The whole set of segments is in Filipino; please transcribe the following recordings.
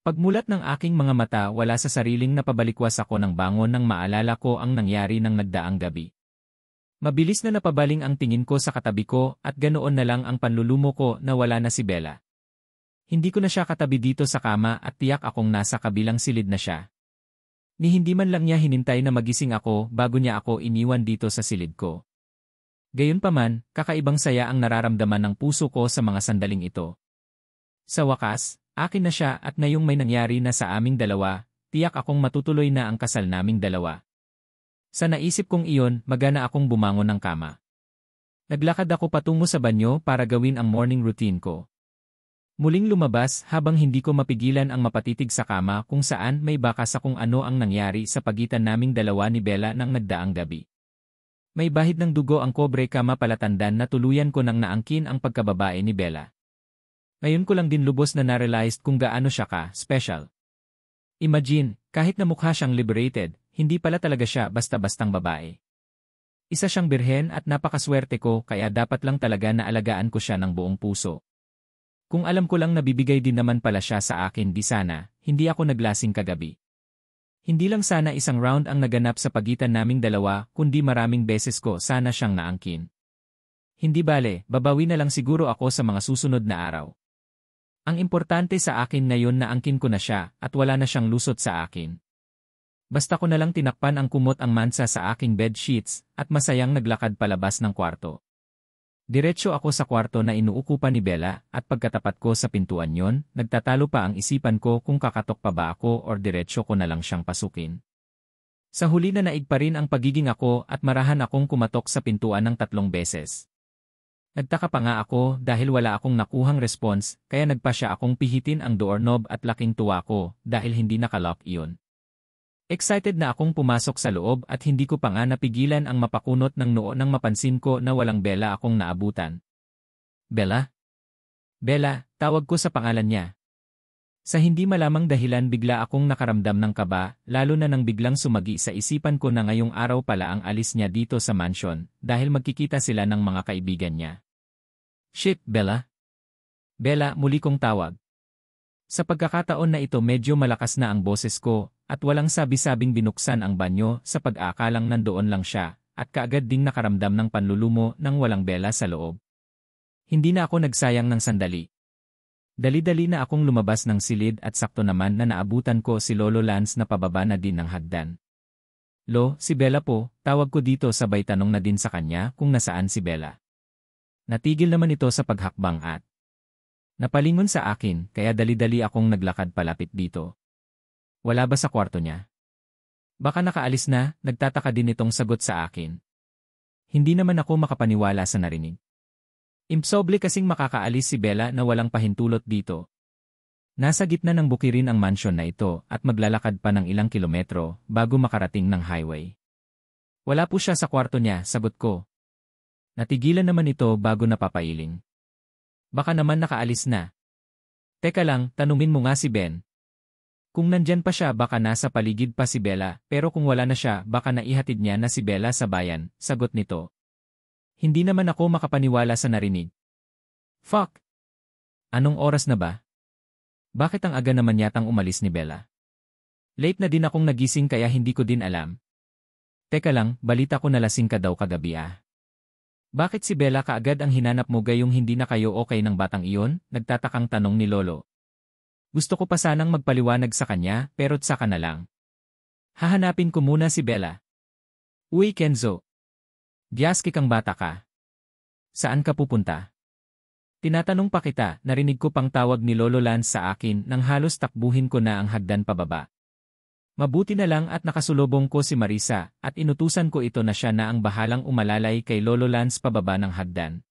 Pagmulat ng aking mga mata wala sa sariling napabalikwas ako ng bangon nang maalala ko ang nangyari ng nagdaang gabi. Mabilis na napabaling ang tingin ko sa katabi ko at ganoon na lang ang panlulumo ko na wala na si Bella. Hindi ko na siya katabi dito sa kama at tiyak akong nasa kabilang silid na siya. Ni hindi man lang niya hinintay na magising ako bago niya ako iniwan dito sa silid ko. Gayunpaman, kakaibang saya ang nararamdaman ng puso ko sa mga sandaling ito. Sa wakas, akin na siya at ngayong may nangyari na sa aming dalawa, tiyak akong matutuloy na ang kasal naming dalawa. Sa naisip kong iyon, magana akong bumangon ng kama. Naglakad ako patungo sa banyo para gawin ang morning routine ko. Muling lumabas habang hindi ko mapigilan ang mapatitig sa kama kung saan may bakas sa kung ano ang nangyari sa pagitan naming dalawa ni Bella nang nagdaang gabi. May bahid ng dugo ang kobre kama palatandan na tuluyan ko nang naangkin ang pagkababae ni Bella. Ngayon ko lang din lubos na na-realized kung gaano siya ka-special. Imagine, kahit na mukha siyang liberated, hindi pala talaga siya basta-bastang babae. Isa siyang birhen at napakaswerte ko kaya dapat lang talaga na alagaan ko siya ng buong puso. Kung alam ko lang nabibigay din naman pala siya sa akin di sana, hindi ako naglasing kagabi. Hindi lang sana isang round ang naganap sa pagitan naming dalawa kundi maraming beses ko sana siyang naangkin. Hindi bale, babawi na lang siguro ako sa mga susunod na araw. Ang importante sa akin ngayon na angkin ko na siya at wala na siyang lusot sa akin. Basta ko na lang tinakpan ang kumot ang mansa sa aking bed sheets at masayang naglakad palabas ng kwarto. Diretso ako sa kwarto na inuukupan ni Bella at pagkatapat ko sa pintuan yon, nagtatalo pa ang isipan ko kung kakatok pa ba ako or diretso ko na lang siyang pasukin. Sa huli na naig pa rin ang pagiging ako at marahan akong kumatok sa pintuan ng 3 beses. Nagtaka pa nga ako dahil wala akong nakuhang response kaya nagpa siya akong pihitin ang doorknob at laking tuwa ko dahil hindi nakalock iyon. Excited na akong pumasok sa loob at hindi ko pa nga napigilan ang mapakunot ng noo nang mapansin ko na walang Bella akong naabutan. Bella? Bella, tawag ko sa pangalan niya. Sa hindi malamang dahilan bigla akong nakaramdam ng kaba, lalo na nang biglang sumagi sa isipan ko na ngayong araw pala ang alis niya dito sa mansion dahil magkikita sila ng mga kaibigan niya. Shit, Bella? Bella, muli kong tawag. Sa pagkakataon na ito medyo malakas na ang boses ko at walang sabi-sabing binuksan ang banyo sa pag-aakalang nandoon lang siya at kaagad ding nakaramdam ng panlulumo nang walang Bella sa loob. Hindi na ako nagsayang ng sandali. Dali-dali na akong lumabas ng silid at sakto naman na naabutan ko si Lolo Lance na pababa na din ng hagdan. Lo, si Bella po, tawag ko dito sabay tanong na din sa kanya kung nasaan si Bella. Natigil naman ito sa paghakbang at napalingon sa akin kaya dali-dali akong naglakad palapit dito. Wala ba sa kwarto niya? Baka nakaalis na, nagtataka din itong sagot sa akin. Hindi naman ako makapaniwala sa narinig. Imposible kasing makakaalis si Bella na walang pahintulot dito. Nasa gitna ng bukirin ang mansion na ito at maglalakad pa ng ilang kilometro bago makarating ng highway. Wala po siya sa kwarto niya, sagot ko. Natigilan naman ito bago napapailing. Baka naman nakaalis na. Teka lang, tanungin mo nga si Ben. Kung nandyan pa siya baka nasa paligid pa si Bella, pero kung wala na siya baka naihatid niya na si Bella sa bayan, sagot nito. Hindi naman ako makapaniwala sa narinig. Fuck! Anong oras na ba? Bakit ang aga naman yatang umalis ni Bella? Late na din akong nagising kaya hindi ko din alam. Teka lang, balita ko nalasing ka daw kagabi ah. Bakit si Bella kaagad ang hinanap mo gayong hindi na kayo okay ng batang iyon? Nagtatakang tanong ni Lolo. Gusto ko pa sanang magpaliwanag sa kanya pero tsaka na lang. Hahanapin ko muna si Bella. Uy Kenzo. Diyaski kang bata ka. Saan ka pupunta? Tinatanong pa kita, narinig ko pang tawag ni Lolo Lance sa akin nang halos takbuhin ko na ang hagdan pababa. Mabuti na lang at nakasulubong ko si Marisa at inutusan ko ito na siya na ang bahalang umalalay kay Lolo Lance pababa ng hagdan.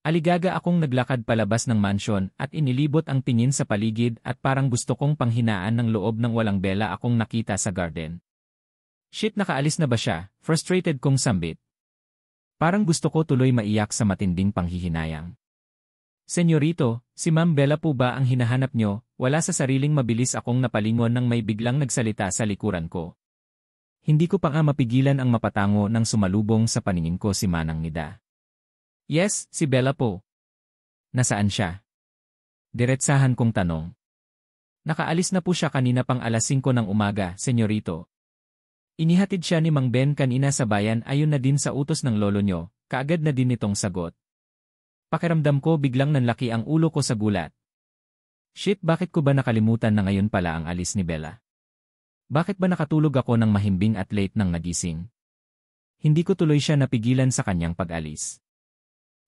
Aligaga akong naglakad palabas ng mansion at inilibot ang tingin sa paligid at parang gusto kong panghinaan ng loob ng walang Bella akong nakita sa garden. Shit, nakaalis na ba siya? Frustrated kong sambit. Parang gusto ko tuloy maiyak sa matinding panghihinayang. Senyorito, si Ma'am Bella po ba ang hinahanap nyo? Wala sa sariling mabilis akong napalingon nang may biglang nagsalita sa likuran ko. Hindi ko pa nga mapigilan ang mapatango nang sumalubong sa paningin ko si Manang Nida. Yes, si Bella po. Nasaan siya? Diretsahan kong tanong. Nakaalis na po siya kanina pang alas 5 ng umaga, senyorito. Inihatid siya ni Mang Ben kanina sa bayan ayon na din sa utos ng lolo nyo, kaagad na din nitong sagot. Pakiramdam ko biglang nanlaki ang ulo ko sa gulat. Shit, bakit ko ba nakalimutan na ngayon pala ang alis ni Bella? Bakit ba nakatulog ako ng mahimbing at late nang nagising? Hindi ko tuloy siya napigilan sa kanyang pag-alis.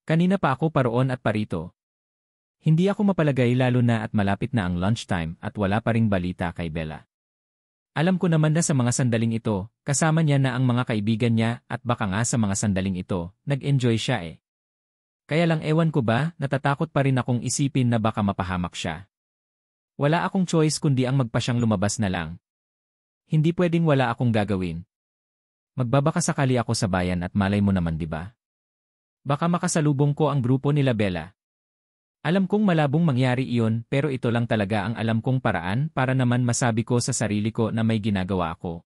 Kanina pa ako paroon at parito. Hindi ako mapalagay lalo na at malapit na ang lunchtime at wala pa ring balita kay Bella. Alam ko naman na sa mga sandaling ito, kasama niya na ang mga kaibigan niya at baka nga sa mga sandaling ito, nag-enjoy siya eh. Kaya lang ewan ko ba, natatakot pa rin akong isipin na baka mapahamak siya. Wala akong choice kundi ang magpa siyang lumabas na lang. Hindi pwedeng wala akong gagawin. Magbabaka sakali ako sa bayan at malay mo naman 'di ba? Baka makasalubong ko ang grupo nila Bella. Alam kong malabong mangyari iyon pero ito lang talaga ang alam kong paraan para naman masabi ko sa sarili ko na may ginagawa ako.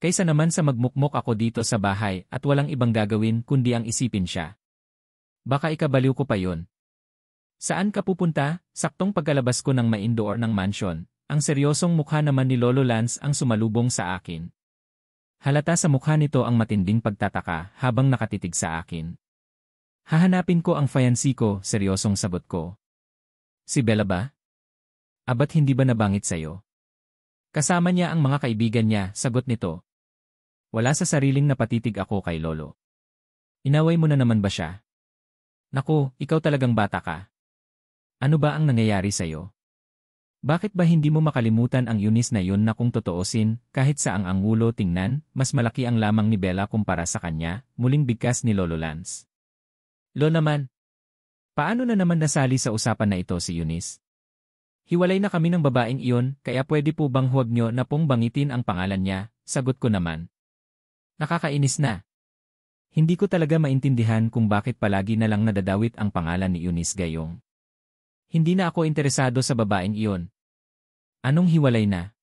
Kaysa naman sa magmukmok ako dito sa bahay at walang ibang gagawin kundi ang isipin siya. Baka ikabaliw ko pa yon. Saan ka pupunta? Saktong pagkalabas ko ng main-door ng mansion, ang seryosong mukha naman ni Lolo Lance ang sumalubong sa akin. Halata sa mukha nito ang matinding pagtataka habang nakatitig sa akin. Hahanapin ko ang fiancé ko, seryosong sagot ko. Si Bella ba? Abat hindi ba nabangit sa'yo? Kasama niya ang mga kaibigan niya, sagot nito. Wala sa sariling napatitig ako kay Lolo. Inaway mo na naman ba siya? Naku, ikaw talagang bata ka. Ano ba ang nangyayari sa'yo? Bakit ba hindi mo makalimutan ang Eunice na yun na kung totoosin, kahit sa ang angulo tingnan, mas malaki ang lamang ni Bella kumpara sa kanya, muling bigkas ni Lolo Lance. Lo naman. Paano na naman nasali sa usapan na ito si Eunice? Hiwalay na kami ng babaeng iyon, kaya pwede po bang huwag nyo na pong bangitin ang pangalan niya, sagot ko naman. Nakakainis na. Hindi ko talaga maintindihan kung bakit palagi na lang nadadawit ang pangalan ni Eunice Gayong. Hindi na ako interesado sa babaeng iyon. Anong hiwalay na?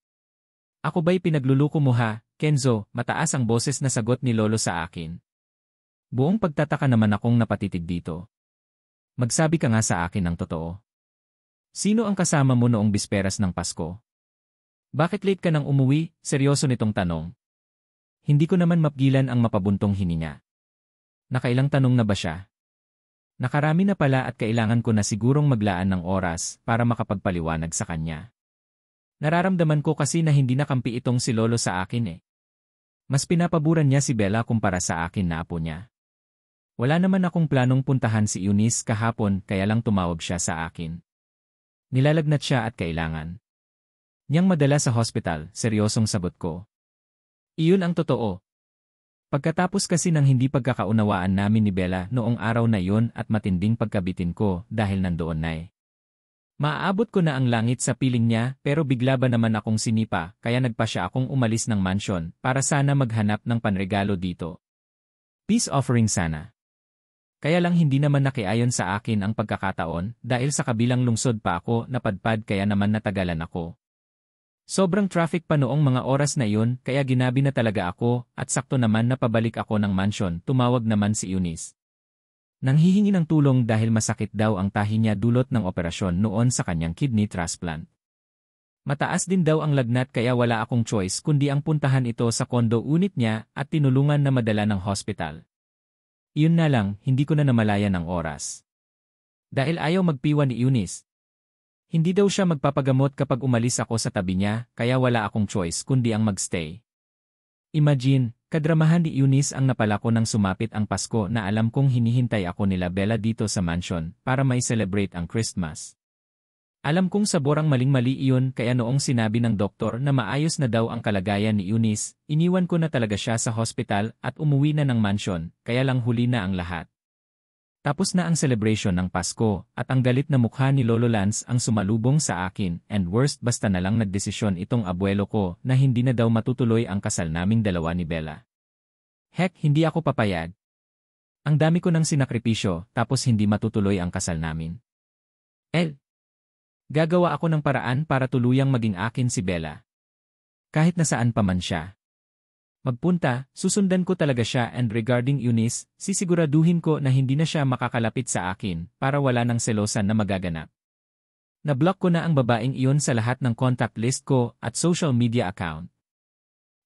Ako ba'y pinagluluko mo ha, Kenzo? Mataas ang boses na sagot ni Lolo sa akin. Buong pagtataka naman akong napatitig dito. Magsabi ka nga sa akin ng totoo. Sino ang kasama mo noong bisperas ng Pasko? Bakit late ka nang umuwi? Seryoso nitong tanong. Hindi ko naman mapigilan ang mapabuntong hininga. Nakailang tanong na ba siya? Nakarami na pala at kailangan ko na sigurong maglaan ng oras para makapagpaliwanag sa kanya. Nararamdaman ko kasi na hindi nakampi itong si Lolo sa akin eh. Mas pinapaburan niya si Bella kumpara sa akin na apo niya. Wala naman akong planong puntahan si Eunice kahapon kaya lang tumawag siya sa akin. Nilalagnat siya at kailangan niyang madala sa hospital, seryosong sagot ko. Iyon ang totoo. Pagkatapos kasi ng hindi pagkakaunawaan namin ni Bella noong araw na yun at matinding pagkabitin ko dahil nandoon na eh. Maaabot ko na ang langit sa piling niya pero bigla ba naman akong sinipa kaya nagpa siya akong umalis ng mansion para sana maghanap ng panregalo dito. Peace offering sana. Kaya lang hindi naman nakiayon sa akin ang pagkakataon dahil sa kabilang lungsod pa ako napadpad kaya naman natagalan ako. Sobrang traffic pa noong mga oras na iyon kaya ginabi na talaga ako at sakto naman na pabalik ako ng mansion, tumawag naman si Eunice. Nanghihingi ng tulong dahil masakit daw ang tahi niya dulot ng operasyon noon sa kanyang kidney transplant. Mataas din daw ang lagnat kaya wala akong choice kundi ang puntahan ito sa kondo unit niya at tinulungan na madala ng hospital. Iyon na lang, hindi ko na namalayan ng oras. Dahil ayaw magpiwa ni Eunice. Hindi daw siya magpapagamot kapag umalis ako sa tabi niya, kaya wala akong choice kundi ang magstay. Imagine, kadramahan ni Eunice ang napala ko nang sumapit ang Pasko na alam kong hinihintay ako nila Bella dito sa mansion para may celebrate ang Christmas. Alam kong saborang maling-mali iyon kaya noong sinabi ng doktor na maayos na daw ang kalagayan ni Eunice, iniwan ko na talaga siya sa hospital at umuwi na ng mansion, kaya lang huli na ang lahat. Tapos na ang celebration ng Pasko at ang galit na mukha ni Lolo Lance ang sumalubong sa akin and worst basta na lang nagdesisyon itong abuelo ko na hindi na daw matutuloy ang kasal naming dalawa ni Bella. Heck, hindi ako papayag. Ang dami ko ng sinakripisyo tapos hindi matutuloy ang kasal namin. Gagawa ako ng paraan para tuluyang maging akin si Bella. Kahit nasaan pa man siya. Magpunta, susundan ko talaga siya and regarding Eunice, sisiguraduhin ko na hindi na siya makakalapit sa akin para wala ng selosan na magaganap. Nablock ko na ang babaeng iyon sa lahat ng contact list ko at social media account.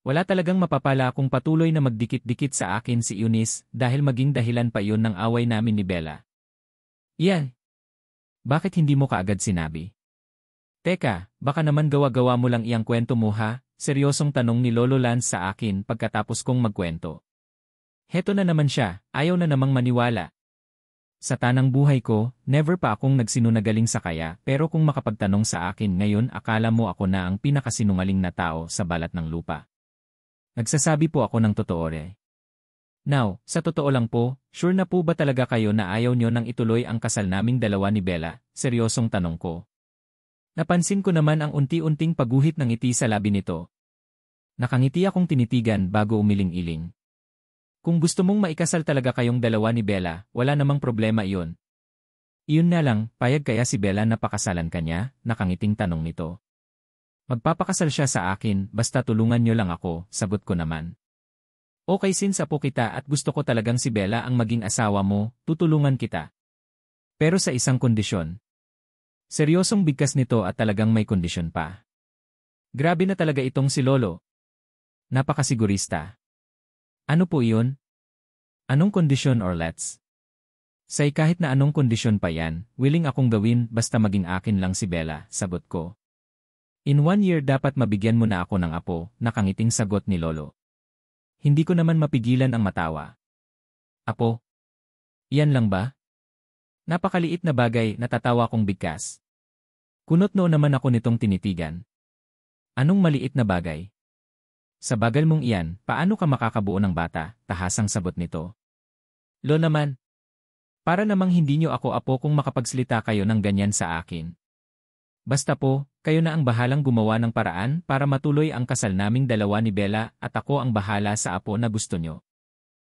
Wala talagang mapapala kung patuloy na magdikit-dikit sa akin si Eunice dahil maging dahilan pa iyon ng away namin ni Bella. Iyan. Bakit hindi mo kaagad sinabi? Teka, baka naman gawa-gawa mo lang iyang kwento mo ha? Seryosong tanong ni Lolo Lance sa akin pagkatapos kong magkwento. Heto na naman siya, ayaw na namang maniwala. Sa tanang buhay ko, never pa akong nagsinunagaling sa kaya pero kung makapagtanong sa akin ngayon akala mo ako na ang pinakasinungaling na tao sa balat ng lupa. Nagsasabi po ako ng totoo Now, sa totoo lang po, sure na po ba talaga kayo na ayaw nyo nang ituloy ang kasal naming dalawa ni Bella? Seryosong tanong ko. Napansin ko naman ang unti-unting pagguhit ng ngiti sa labi nito. Nakangiti akong tinitigan bago umiling-iling. Kung gusto mong maikasal talaga kayong dalawa ni Bella, wala namang problema iyon. Iyon na lang, payag kaya si Bella na pakasalan kanya? Nakangiting tanong nito. Magpapakasal siya sa akin, basta tulungan niyo lang ako, sagot ko naman. Okay since apo kita at gusto ko talagang si Bella ang maging asawa mo, tutulungan kita. Pero sa isang kondisyon. Seryosong bigkas nito at talagang may kondisyon pa. Grabe na talaga itong si Lolo. Napakasigurista. Ano po iyon? Anong kondisyon or let's? Say kahit na anong kondisyon pa yan, willing akong gawin basta maging akin lang si Bella, sagot ko. In 1 year dapat mabigyan mo na ako ng apo, nakangiting sagot ni Lolo. Hindi ko naman mapigilan ang matawa. Apo? Iyan lang ba? Napakaliit na bagay, natatawa kong bigkas. Kunot noon naman ako nitong tinitigan. Anong maliit na bagay? Sa bagal mong iyan, paano ka makakabuo ng bata? Tahasang sagot nito. Lo naman. Para namang hindi nyo ako apo kung makapagsalita kayo ng ganyan sa akin. Basta po, kayo na ang bahalang gumawa ng paraan para matuloy ang kasal naming dalawa ni Bella at ako ang bahala sa apo na gusto nyo.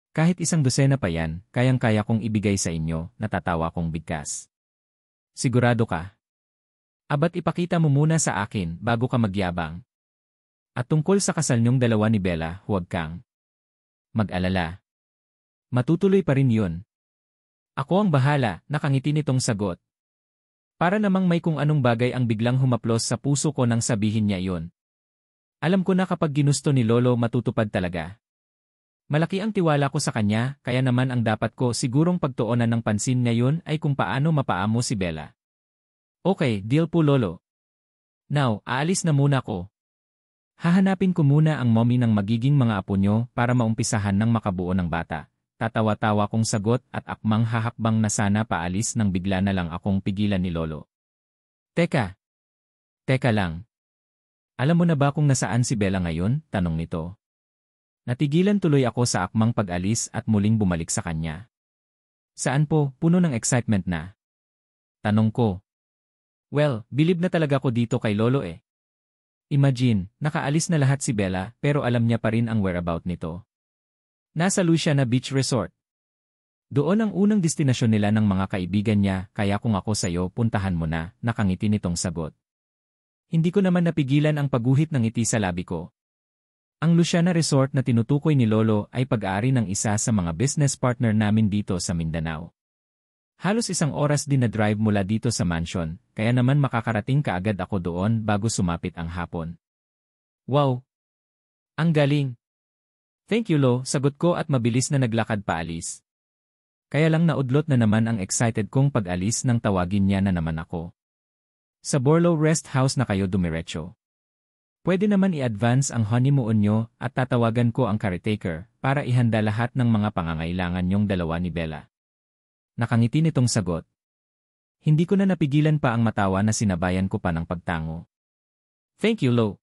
Kahit 1 dosena pa yan, kayang-kaya kong ibigay sa inyo, natatawa kong bigkas. Sigurado ka? Abat ipakita mo muna sa akin bago ka magyabang. At tungkol sa kasal niyong dalawa ni Bella, huwag kang mag-alala. Matutuloy pa rin yun. Ako ang bahala, nakangiti nitong sagot. Para namang may kung anong bagay ang biglang humaplos sa puso ko nang sabihin niya yun. Alam ko na kapag ginusto ni Lolo matutupad talaga. Malaki ang tiwala ko sa kanya, kaya naman ang dapat ko sigurong pagtuunan ng pansin ngayon ay kung paano mapaamo si Bella. Okay, deal po Lolo. Now, aalis na muna ko. Hahanapin ko muna ang mommy ng magiging mga apo nyo para maumpisahan ng makabuo ng bata. Tatawa-tawa kong sagot at akmang hahakbang na sana paalis nang bigla na lang akong pigilan ni Lolo. Teka. Teka lang. Alam mo na ba kung nasaan si Bella ngayon? Tanong nito. Natigilan tuloy ako sa akmang pag-alis at muling bumalik sa kanya. Saan po? Puno ng excitement na. Tanong ko. Well, bilib na talaga ko dito kay Lolo eh. Imagine, nakaalis na lahat si Bella pero alam niya pa rin ang whereabout nito. Nasa Luciana Beach Resort. Doon ang unang destinasyon nila ng mga kaibigan niya kaya kung ako sa'yo puntahan mo na, nakangiti nitong sagot. Hindi ko naman napigilan ang pagguhit ng ngiti sa labi ko. Ang Luciana Resort na tinutukoy ni Lolo ay pag-aari ng isa sa mga business partner namin dito sa Mindanao. Halos 1 oras din na drive mula dito sa mansion, kaya naman makakarating kaagad ako doon bago sumapit ang hapon. Wow! Ang galing! Thank you Lo, sagot ko at mabilis na naglakad paalis. Kaya lang naudlot na naman ang excited kong pag-alis nang tawagin niya na naman ako. Sa Borlo Rest House na kayo dumiretso. Pwede naman i-advance ang honeymoon nyo at tatawagan ko ang caretaker para ihanda lahat ng mga pangangailangan nyong dalawa ni Bella. Nakangiti nitong sagot. Hindi ko na napigilan pa ang matawa na sinabayan ko pa ng pagtango. Thank you Lo.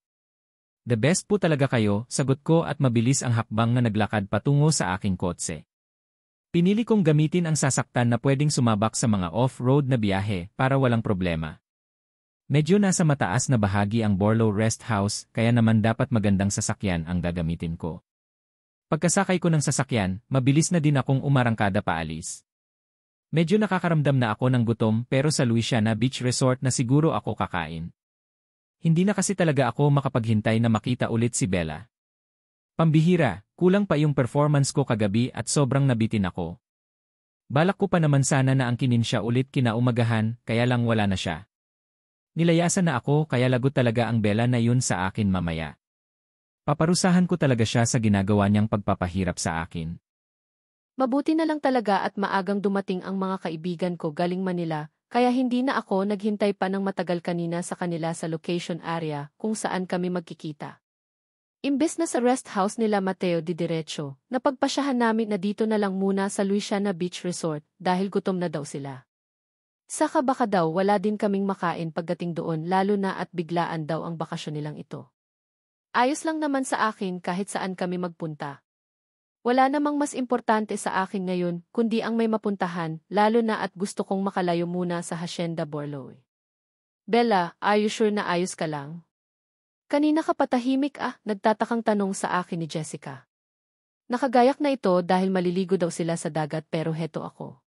The best po talaga kayo, sagot ko at mabilis ang hakbang na naglakad patungo sa aking kotse. Pinili kong gamitin ang sasaktan na pwedeng sumabak sa mga off-road na biyahe para walang problema. Medyo nasa mataas na bahagi ang Borlo Rest House kaya naman dapat magandang sasakyan ang gagamitin ko. Pagkasakay ko ng sasakyan, mabilis na din akong umarangkada paalis. Medyo nakakaramdam na ako ng gutom pero sa Luciana Beach Resort na siguro ako kakain. Hindi na kasi talaga ako makapaghintay na makita ulit si Bella. Pambihira, kulang pa yung performance ko kagabi at sobrang nabitin ako. Balak ko pa naman sana na angkinin siya ulit kinaumagahan kaya lang wala na siya. Nilayasan na ako kaya lagot talaga ang Bella na yun sa akin mamaya. Paparusahan ko talaga siya sa ginagawa niyang pagpapahirap sa akin. Mabuti na lang talaga at maagang dumating ang mga kaibigan ko galing Manila, kaya hindi na ako naghintay pa ng matagal kanina sa kanila sa location area kung saan kami magkikita. Imbes na sa rest house nila Mateo di diretso, napagpasyahan namin na dito na lang muna sa Luisiana Beach Resort dahil gutom na daw sila. Saka baka daw wala din kaming makain pagdating doon lalo na at biglaan daw ang bakasyon nilang ito. Ayos lang naman sa akin kahit saan kami magpunta. Wala namang mas importante sa akin ngayon kundi ang may mapuntahan lalo na at gusto kong makalayo muna sa Hacienda Borloe. Bella, are you sure na ayos ka lang? Kanina ka patahimik nagtatakang tanong sa akin ni Jessica. Nakagayak na ito dahil maliligo daw sila sa dagat pero heto ako.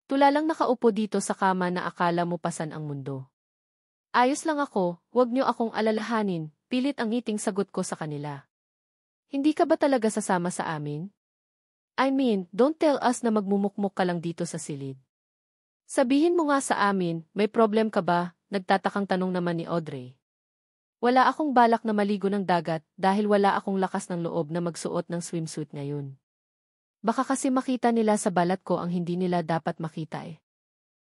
Tulalang nakaupo dito sa kama na akala mo pasan ang mundo. Ayos lang ako, wag niyo akong alalahanin, pilit ang ngiting sagot ko sa kanila. Hindi ka ba talaga sasama sa amin? I mean, don't tell us na magmumukmuk ka lang dito sa silid. Sabihin mo nga sa amin, may problem ka ba? Nagtatakang tanong naman ni Audrey. Wala akong balak na maligo ng dagat dahil wala akong lakas ng loob na magsuot ng swimsuit ngayon. Baka kasi makita nila sa balat ko ang hindi nila dapat makita eh.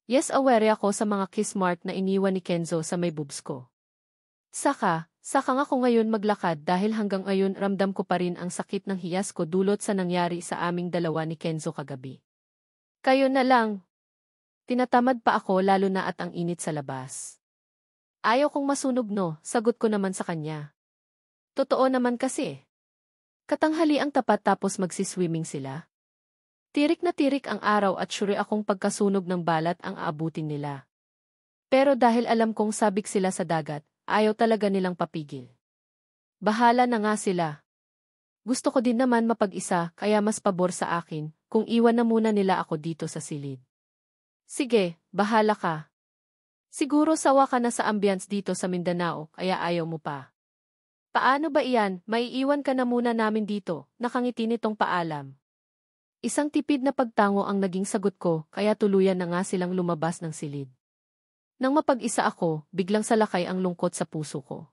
Yes, aware ako sa mga kiss mark na iniwan ni Kenzo sa may boobs ko. Saka nga ako ngayon maglakad dahil hanggang ngayon ramdam ko pa rin ang sakit ng hiyas ko dulot sa nangyari sa aming dalawa ni Kenzo kagabi. Kayo na lang. Tinatamad pa ako lalo na at ang init sa labas. Ayaw kong masunog no, sagot ko naman sa kanya. Totoo naman kasi. Katanghali ang tapat tapos magsiswimming sila. Tirik na tirik ang araw at sure akong pagkasunog ng balat ang aabutin nila. Pero dahil alam kong sabik sila sa dagat, ayaw talaga nilang papigil. Bahala na nga sila. Gusto ko din naman mapag-isa kaya mas pabor sa akin kung iwan na muna nila ako dito sa silid. Sige, bahala ka. Siguro sawa ka na sa ambience dito sa Mindanao kaya ayaw mo pa. Paano ba iyan, maiiwan ka na muna namin dito, nakangiti nitong paalam. Isang tipid na pagtango ang naging sagot ko kaya tuluyan na nga silang lumabas ng silid. Nang mapag-isa ako, biglang salakay ang lungkot sa puso ko.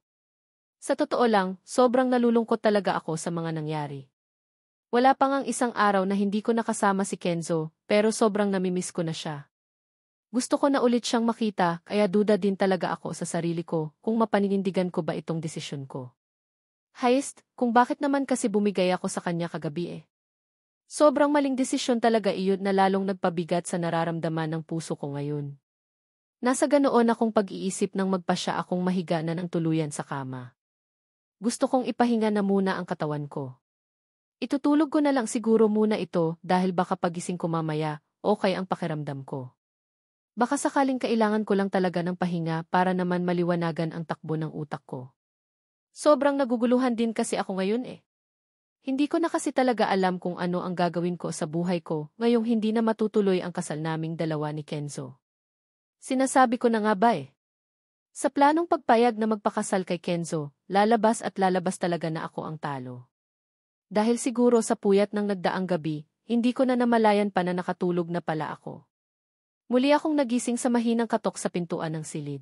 Sa totoo lang, sobrang nalulungkot talaga ako sa mga nangyari. Wala pa ngang isang araw na hindi ko nakasama si Kenzo, pero sobrang namimiss ko na siya. Gusto ko na ulit siyang makita, kaya duda din talaga ako sa sarili ko kung mapaninindigan ko ba itong desisyon ko. Hayst, kung bakit naman kasi bumigay ako sa kanya kagabi eh. Sobrang maling desisyon talaga iyon na lalong nagpabigat sa nararamdaman ng puso ko ngayon. Nasa ganoon akong pag-iisip nang magpasya akong mahiga na ng tuluyan sa kama. Gusto kong ipahinga na muna ang katawan ko. Itutulog ko na lang siguro muna ito dahil baka pagising ko mamaya, okay ang pakiramdam ko. Baka sakaling kailangan ko lang talaga ng pahinga para naman maliwanagan ang takbo ng utak ko. Sobrang naguguluhan din kasi ako ngayon eh. Hindi ko na kasi talaga alam kung ano ang gagawin ko sa buhay ko ngayong hindi na matutuloy ang kasal naming dalawa ni Kenzo. Sinasabi ko na nga ba eh. Sa planong pagpayag na magpakasal kay Kenzo, lalabas at lalabas talaga na ako ang talo. Dahil siguro sa puyat ng nagdaang gabi, hindi ko na namalayan pa na nakatulog na pala ako. Muli akong nagising sa mahinang katok sa pintuan ng silid.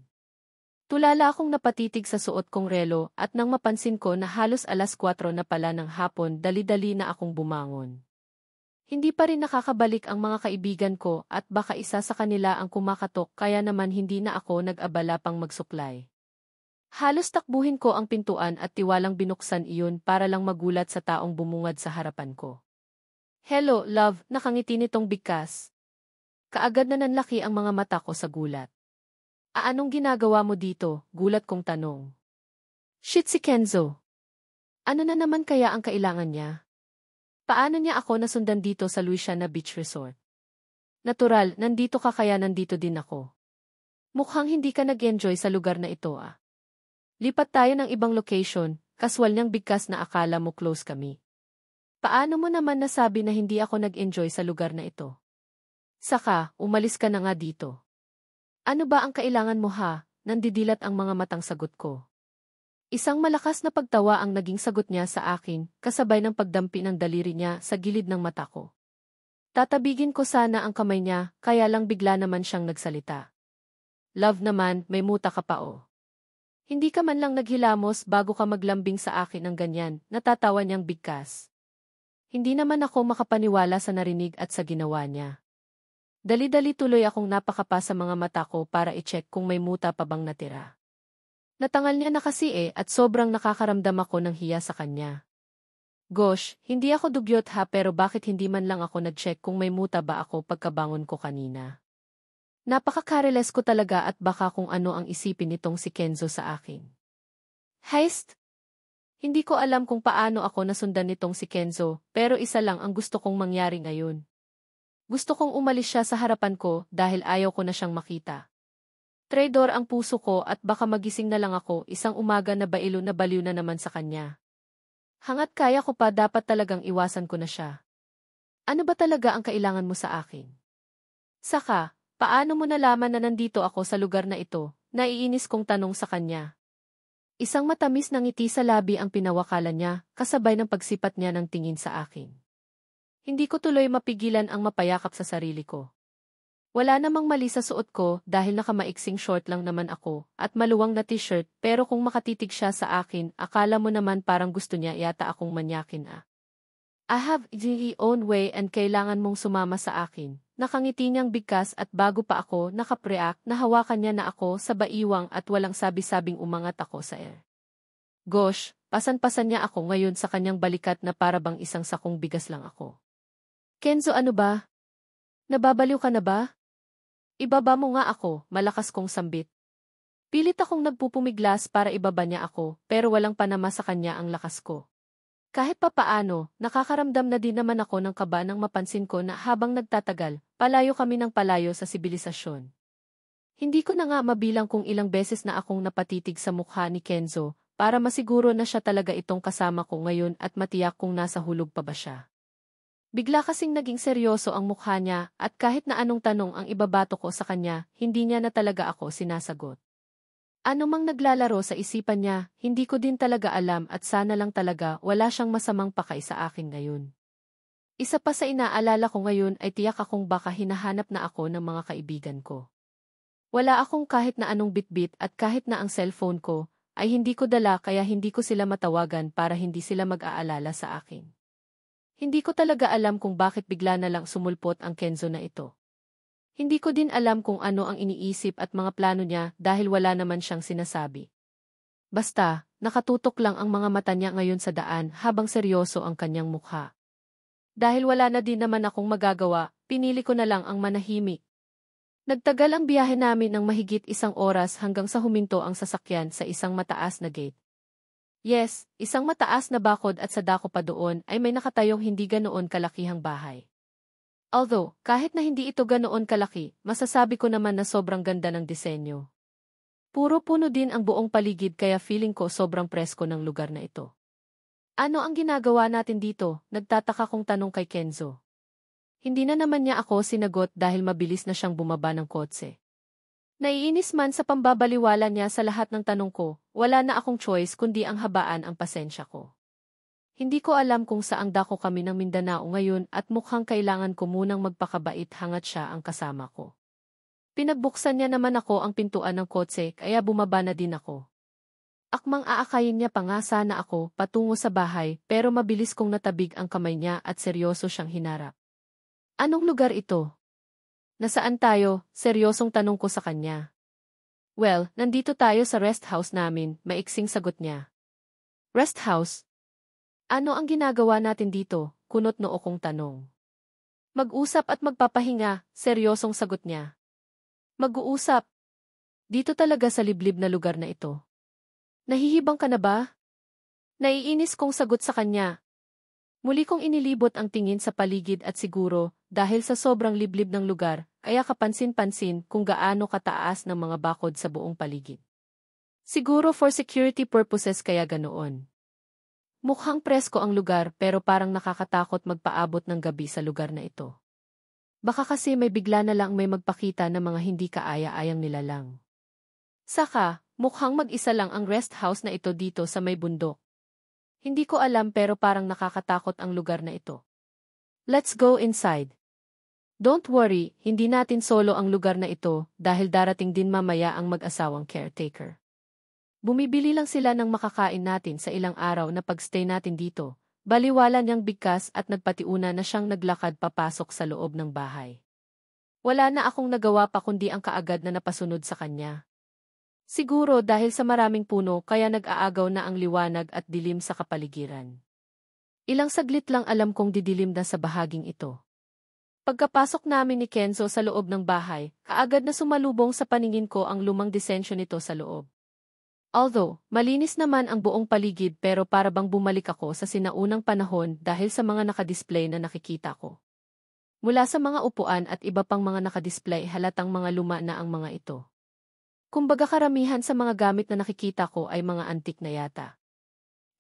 Tulala akong napatitig sa suot kong relo at nang mapansin ko na halos 4:00 na pala ng hapon dali-dali na akong bumangon. Hindi pa rin nakakabalik ang mga kaibigan ko at baka isa sa kanila ang kumakatok kaya naman hindi na ako nag-abala pang magsuklay. Halos takbuhin ko ang pintuan at tiwalang binuksan iyon para lang magulat sa taong bumungad sa harapan ko. Hello, love, nakangiti nitong bigkas. Kaagad na nanlaki ang mga mata ko sa gulat. Anong ginagawa mo dito? Gulat kong tanong. Shit si Kenzo. Ano na naman kaya ang kailangan niya? Paano niya ako nasundan dito sa Luisiana Beach Resort? Natural, nandito ka kaya nandito din ako. Mukhang hindi ka nag-enjoy sa lugar na ito Lipat tayo ng ibang location, kaswal niyang bigkas na akala mo close kami. Paano mo naman nasabi na hindi ako nag-enjoy sa lugar na ito? Saka, umalis ka na nga dito. Ano ba ang kailangan mo Nandidilat ang mga matang sagot ko. Isang malakas na pagtawa ang naging sagot niya sa akin, kasabay ng pagdampi ng daliri niya sa gilid ng mata ko. Tatabigin ko sana ang kamay niya, kaya lang bigla naman siyang nagsalita. love naman, may muta ka pa oh. Hindi ka man lang naghilamos bago ka maglambing sa akin ng ganyan, natatawa niyang bigkas. Hindi naman ako makapaniwala sa narinig at sa ginawa niya. Dali-dali tuloy akong napakapa sa mga mata ko para i-check kung may muta pa bang natira. Natangal niya na kasi at sobrang nakakaramdam ako ng hiya sa kanya. Gosh, hindi ako dugyot ha pero bakit hindi man lang ako nag-check kung may muta ba ako pagkabangon ko kanina? Napaka-careless ko talaga at baka kung ano ang isipin nitong si Kenzo sa akin. Heist? Hindi ko alam kung paano ako nasundan nitong si Kenzo, pero isa lang ang gusto kong mangyari ngayon. Gusto kong umalis siya sa harapan ko dahil ayaw ko na siyang makita. Traidor ang puso ko at baka magising na lang ako isang umaga na baliw na naman sa kanya. Hangat kaya ko pa dapat talagang iwasan ko na siya. Ano ba talaga ang kailangan mo sa akin? Saka, paano mo nalaman na nandito ako sa lugar na ito? Naiinis kong tanong sa kanya. Isang matamis na ngiti sa labi ang pinawakalan niya, kasabay ng pagsipat niya ng tingin sa akin. Hindi ko tuloy mapigilan ang mapayakap sa sarili ko. Wala namang mali sa suot ko dahil nakamaiksing short lang naman ako at maluwang na t-shirt pero kung makatitig siya sa akin, akala mo naman parang gusto niya yata akong manyakin ah. I have the own way and kailangan mong sumama sa akin. Nakangiti niyang bigkas at bago pa ako nakapreak, nahawakan niya na ako sa baiwang at walang sabi-sabing umangat ako sa air. Gosh, pasan-pasan niya ako ngayon sa kanyang balikat na para bang isang sakong bigas lang ako. Kenzo ano ba? Nababaliw ka na ba? Ibaba mo nga ako, malakas kong sambit. Pilit akong nagpupumiglas para ibaba niya ako pero walang panama sa kanya ang lakas ko. Kahit papaano, nakakaramdam na din naman ako ng kaba nang mapansin ko na habang nagtatagal, palayo kami ng palayo sa sibilisasyon. Hindi ko na nga mabilang kung ilang beses na akong napatitig sa mukha ni Kenzo para masiguro na siya talaga itong kasama ko ngayon at matiyak kung nasa hulog pa ba siya. Bigla kasing naging seryoso ang mukha niya at kahit na anong tanong ang ibabato ko sa kanya, hindi niya na talaga ako sinasagot. Ano mang naglalaro sa isipan niya, hindi ko din talaga alam at sana lang talaga wala siyang masamang pakay sa akin ngayon. Isa pa sa inaalala ko ngayon ay tiyak akong baka hinahanap na ako ng mga kaibigan ko. Wala akong kahit na anong bitbit at kahit na ang cellphone ko ay hindi ko dala kaya hindi ko sila matawagan para hindi sila mag-aalala sa akin. Hindi ko talaga alam kung bakit bigla na lang sumulpot ang Kenzo na ito. Hindi ko din alam kung ano ang iniisip at mga plano niya dahil wala naman siyang sinasabi. Basta, nakatutok lang ang mga mata niya ngayon sa daan habang seryoso ang kanyang mukha. Dahil wala na din naman akong magagawa, pinili ko na lang ang manahimik. Nagtagal ang biyahe namin ng mahigit 1 oras hanggang sa huminto ang sasakyan sa isang mataas na gate. Yes, isang mataas na bakod at sa dako pa doon ay may nakatayong hindi ganoon kalakihang bahay. Although, kahit na hindi ito ganoon kalaki, masasabi ko naman na sobrang ganda ng disenyo. Puro puno din ang buong paligid kaya feeling ko sobrang presko ng lugar na ito. Ano ang ginagawa natin dito? Nagtataka kong tanong kay Kenzo. Hindi na naman niya ako sinagot dahil mabilis na siyang bumaba ng kotse. Naiinis man sa pambabaliwala niya sa lahat ng tanong ko, wala na akong choice kundi ang habaan ang pasensya ko. Hindi ko alam kung saang dako kami ng Mindanao ngayon at mukhang kailangan ko munang magpakabait hangat siya ang kasama ko. Pinagbuksan niya naman ako ang pintuan ng kotse kaya bumaba na din ako. Akmang aakayin niya pa nga sana ako patungo sa bahay pero mabilis kong natabig ang kamay niya at seryoso siyang hinarap. Anong lugar ito? Nasaan tayo? Seryosong tanong ko sa kanya. Well, nandito tayo sa rest house namin, maiksing sagot niya. Rest house? Ano ang ginagawa natin dito? Kunot noo kong tanong. Mag-usap at magpapahinga, seryosong sagot niya. Mag-uusap? Dito talaga sa liblib na lugar na ito. Nahihibang ka na ba? Naiinis kong sagot sa kanya. Muli kong inilibot ang tingin sa paligid at siguro, dahil sa sobrang liblib ng lugar, kaya kapansin-pansin kung gaano kataas ng mga bakod sa buong paligid. Siguro for security purposes kaya ganoon. Mukhang presko ang lugar pero parang nakakatakot magpaabot ng gabi sa lugar na ito. Baka kasi may bigla na lang may magpakita ng mga hindi kaaya-ayang nilalang. Saka, mukhang mag-isa lang ang rest house na ito dito sa may bundok. Hindi ko alam pero parang nakakatakot ang lugar na ito. Let's go inside. Don't worry, hindi natin solo ang lugar na ito dahil darating din mamaya ang mag-asawang caretaker. Bumibili lang sila ng makakain natin sa ilang araw na pagstay natin dito. Baliwala niyang bigkas at nagpatiuna na siyang naglakad papasok sa loob ng bahay. Wala na akong nagawa pa kundi ang kaagad na napasunod sa kanya. Siguro dahil sa maraming puno kaya nag-aagaw na ang liwanag at dilim sa kapaligiran. Ilang saglit lang alam kong didilim na sa bahaging ito. Pagkapasok namin ni Kenzo sa loob ng bahay, kaagad na sumalubong sa paningin ko ang lumang disensyo nito sa loob. Although, malinis naman ang buong paligid pero para bang bumalik ako sa sinaunang panahon dahil sa mga nakadisplay na nakikita ko. Mula sa mga upuan at iba pang mga nakadisplay halatang mga luma na ang mga ito. Kumbaga karamihan sa mga gamit na nakikita ko ay mga antik na yata.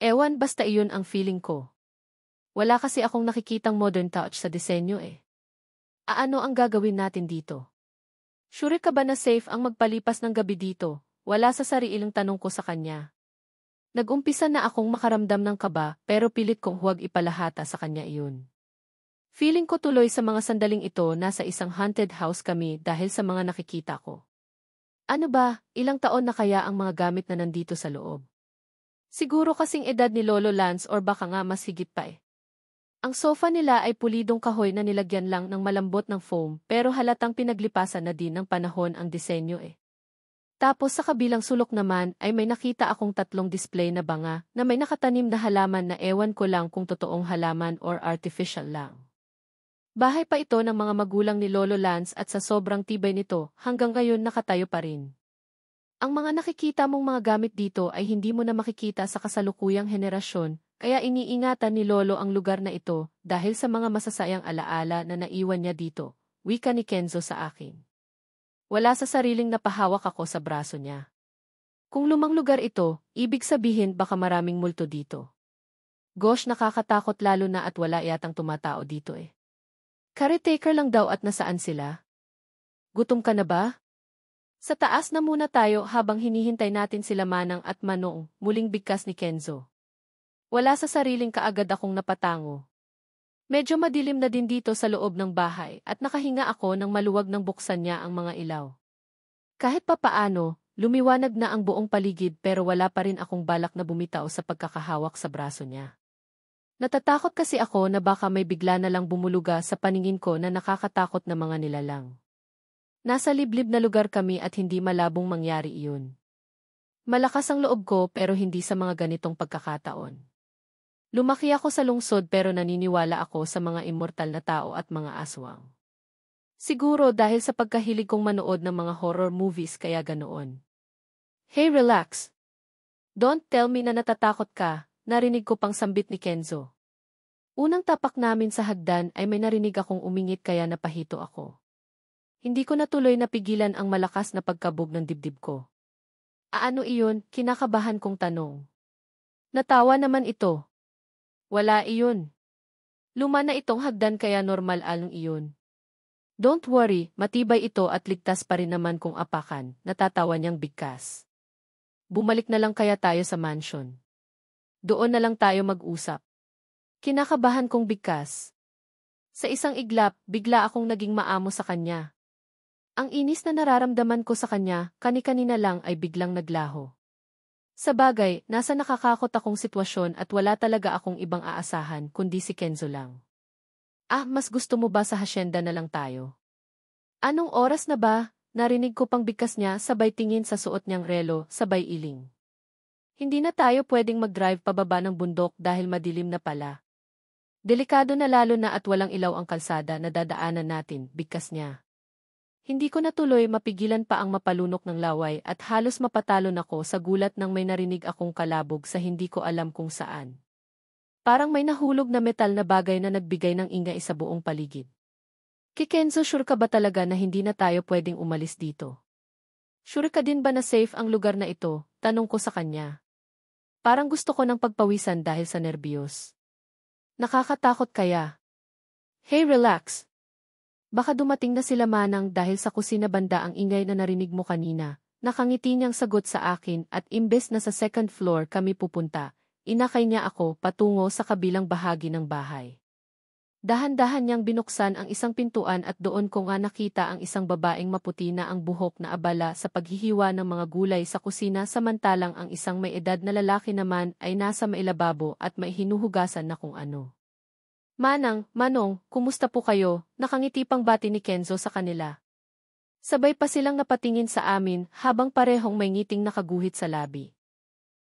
Ewan basta iyon ang feeling ko. Wala kasi akong nakikitang modern touch sa disenyo eh. Ano ang gagawin natin dito? Sure ka ba na safe ang magpalipas ng gabi dito? Wala sa sariling tanong ko sa kanya. Nag-umpisa na akong makaramdam ng kaba pero pilit kong huwag ipalahata sa kanya iyon. Feeling ko tuloy sa mga sandaling ito nasa isang haunted house kami dahil sa mga nakikita ko. Ano ba, ilang taon na kaya ang mga gamit na nandito sa loob? Siguro kasing edad ni Lolo Lance or baka nga mas higit pa eh. Ang sofa nila ay pulidong kahoy na nilagyan lang ng malambot ng foam pero halatang pinaglipasan na din ng panahon ang disenyo eh. Tapos sa kabilang sulok naman ay may nakita akong 3 display na banga na may nakatanim na halaman na ewan ko lang kung totoong halaman or artificial lang. Bahay pa ito ng mga magulang ni Lolo Lance at sa sobrang tibay nito hanggang ngayon nakatayo pa rin. Ang mga nakikita mong mga gamit dito ay hindi mo na makikita sa kasalukuyang henerasyon kaya iniingatan ni Lolo ang lugar na ito dahil sa mga masasayang alaala na naiwan niya dito, wika ni Kenzo sa akin. Wala sa sariling napahawak ako sa braso niya. Kung lumang lugar ito, ibig sabihin baka maraming multo dito. Gosh, nakakatakot lalo na at wala yatang tumatao dito eh. Caretaker lang daw at nasaan sila? Gutom ka na ba? Sa taas na muna tayo habang hinihintay natin sila Manang at Manong, muling bigkas ni Kenzo. Wala sa sariling kaagad akong napatango. Medyo madilim na din dito sa loob ng bahay at nakahinga ako nang maluwag nang buksan niya ang mga ilaw. Kahit papaano, lumiwanag na ang buong paligid pero wala pa rin akong balak na bumitaw sa pagkakahawak sa braso niya. Natatakot kasi ako na baka may bigla na lang bumuluga sa paningin ko na nakakatakot na mga nilalang. Nasa liblib na lugar kami at hindi malabong mangyari iyon. Malakas ang loob ko pero hindi sa mga ganitong pagkakataon. Lumaki ako sa lungsod pero naniniwala ako sa mga immortal na tao at mga aswang. Siguro dahil sa pagkahilig kong manood ng mga horror movies kaya ganoon. Hey, relax. Don't tell me na natatakot ka, narinig ko pang sambit ni Kenzo. Unang tapak namin sa hagdan ay may narinig akong umingit kaya napahito ako. Hindi ko natuloy napigilan ang malakas na pagkabog ng dibdib ko. Ano iyon? Kinakabahan kong tanong. Natawa naman ito. Wala iyon. Luma na itong hagdan kaya normal lang iyon. Don't worry, matibay ito at ligtas pa rin naman kung apakan, natatawa niyang bigkas. Bumalik na lang kaya tayo sa mansion. Doon na lang tayo mag-usap. Kinakabahan kong bigkas. Sa isang iglap, bigla akong naging maamo sa kanya. Ang inis na nararamdaman ko sa kanya, kani-kanina lang ay biglang naglaho. Sa bagay, nasa nakakakot akong sitwasyon at wala talaga akong ibang aasahan kundi si Kenzo lang. Mas gusto mo ba sa hasyenda na lang tayo? Anong oras na ba? Narinig ko pang bigkas niya sabay tingin sa suot niyang relo, sabay iling. Hindi na tayo pwedeng mag-drive pababa ng bundok dahil madilim na pala. Delikado na lalo na at walang ilaw ang kalsada na dadaanan natin, bigkas niya. Hindi ko natuloy mapigilan pa ang mapalunok ng laway at halos mapatalon ako sa gulat nang may narinig akong kalabog sa hindi ko alam kung saan. Parang may nahulog na metal na bagay na nagbigay ng ingay sa buong paligid. Kenzo, sure ka ba talaga na hindi na tayo pwedeng umalis dito? Sure ka din ba na safe ang lugar na ito? Tanong ko sa kanya. Parang gusto ko ng pagpawisan dahil sa nerbiyos. Nakakatakot kaya? Hey, relax. Baka dumating na sila Manang dahil sa kusina banda ang ingay na narinig mo kanina. Nakangiti niyang sagot sa akin at imbes na sa second floor kami pupunta, inakay niya ako patungo sa kabilang bahagi ng bahay. Dahan-dahan niyang binuksan ang isang pintuan at doon ko nga nakita ang isang babaeng maputi na ang buhok na abala sa paghihiwa ng mga gulay sa kusina samantalang ang isang may edad na lalaki naman ay nasa mailababo at may hinuhugasan na kung ano. Manong, kumusta po kayo? Nakangiti pang bati ni Kenzo sa kanila. Sabay pa silang napatingin sa amin habang parehong may ngiting nakaguhit sa labi.